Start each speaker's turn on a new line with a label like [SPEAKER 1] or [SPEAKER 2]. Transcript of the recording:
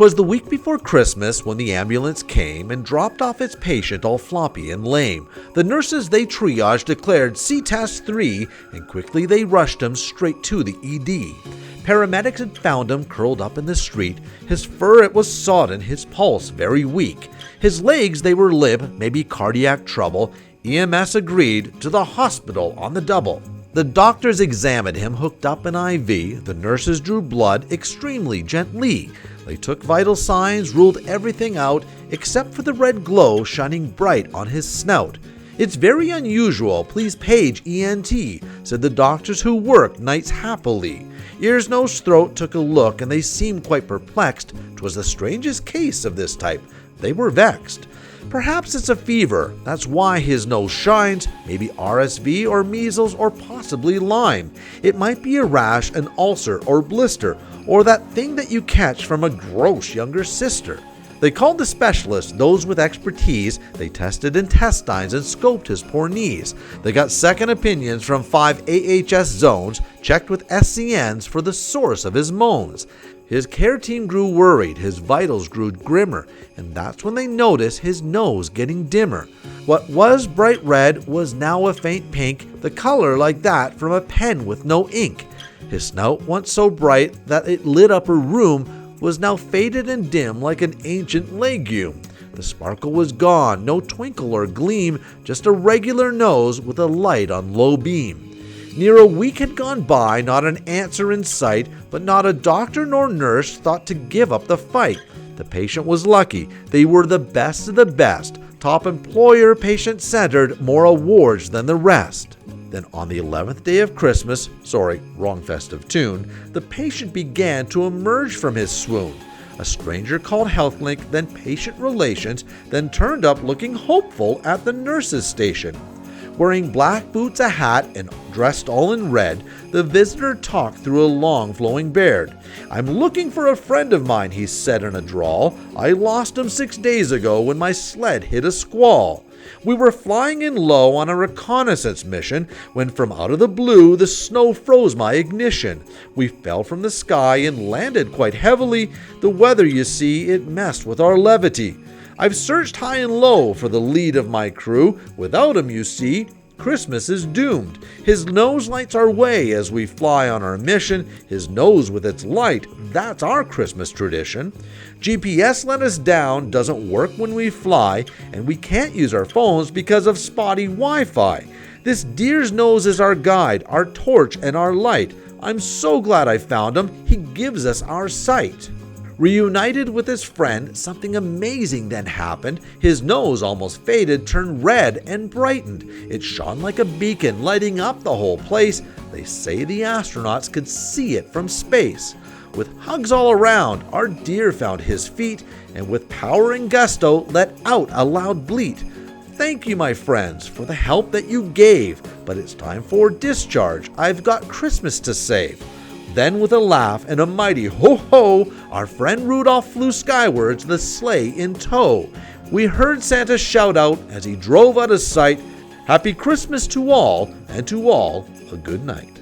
[SPEAKER 1] 'Twas the week before Christmas when the ambulance came and dropped off its patient all floppy and lame. The nurses they triaged declared C-Test 3, and quickly they rushed him straight to the ED. Paramedics had found him curled up in the street. His fur it was sodden, his pulse very weak. His legs they were limp, maybe cardiac trouble. EMS agreed to the hospital on the double. The doctors examined him, hooked up an IV. The nurses drew blood extremely gently. They took vital signs, ruled everything out except for the red glow shining bright on his snout. "It's very unusual, please page ENT," said the doctors who worked nights happily. Ears, nose, throat took a look and they seemed quite perplexed. 'Twas the strangest case of this type. They were vexed. Perhaps it's a fever, that's why his nose shines, maybe RSV or measles or possibly Lyme. It might be a rash, an ulcer or blister, or that thing that you catch from a gross younger sister. They called the specialists, those with expertise. They tested intestines and scoped his poor knees. They got second opinions from 5 AHS zones, checked with SCNs for the source of his moans. His care team grew worried, his vitals grew grimmer, and that's when they noticed his nose getting dimmer. What was bright red was now a faint pink, the color like that from a pen with no ink. His snout, once so bright that it lit up a room, was now faded and dim like an ancient legume. The sparkle was gone, no twinkle or gleam, just a regular nose with a light on low beam. Near a week had gone by, not an answer in sight, but not a doctor nor nurse thought to give up the fight. The patient was lucky. They were the best of the best. Top employer, patient-centered, more awards than the rest. Then on the 11th day of Christmas, wrong festive tune, the patient began to emerge from his swoon. A stranger called HealthLink, then patient relations, then turned up looking hopeful at the nurse's station. Wearing black boots, a hat, and dressed all in red, the visitor talked through a long flowing beard. "I'm looking for a friend of mine," he said in a drawl. "I lost him 6 days ago when my sled hit a squall. We were flying in low on a reconnaissance mission when from out of the blue the snow froze my ignition. We fell from the sky and landed quite heavily. The weather, you see, it messed with our levity. I've searched high and low for the lead of my crew. Without him, you see, Christmas is doomed. His nose lights our way as we fly on our mission. His nose with its light, that's our Christmas tradition. GPS let us down, doesn't work when we fly, and we can't use our phones because of spotty Wi-Fi. This deer's nose is our guide, our torch, and our light. I'm so glad I found him. He gives us our sight." Reunited with his friend, something amazing then happened. His nose almost faded, turned red, and brightened. It shone like a beacon, lighting up the whole place. They say the astronauts could see it from space. With hugs all around, our deer found his feet, and with power and gusto let out a loud bleat. "Thank you, my friends, for the help that you gave, but it's time for discharge. I've got Christmas to save." Then with a laugh and a mighty ho-ho, our friend Rudolph flew skywards, the sleigh in tow. We heard Santa shout out as he drove out of sight, "Happy Christmas to all, and to all a good night."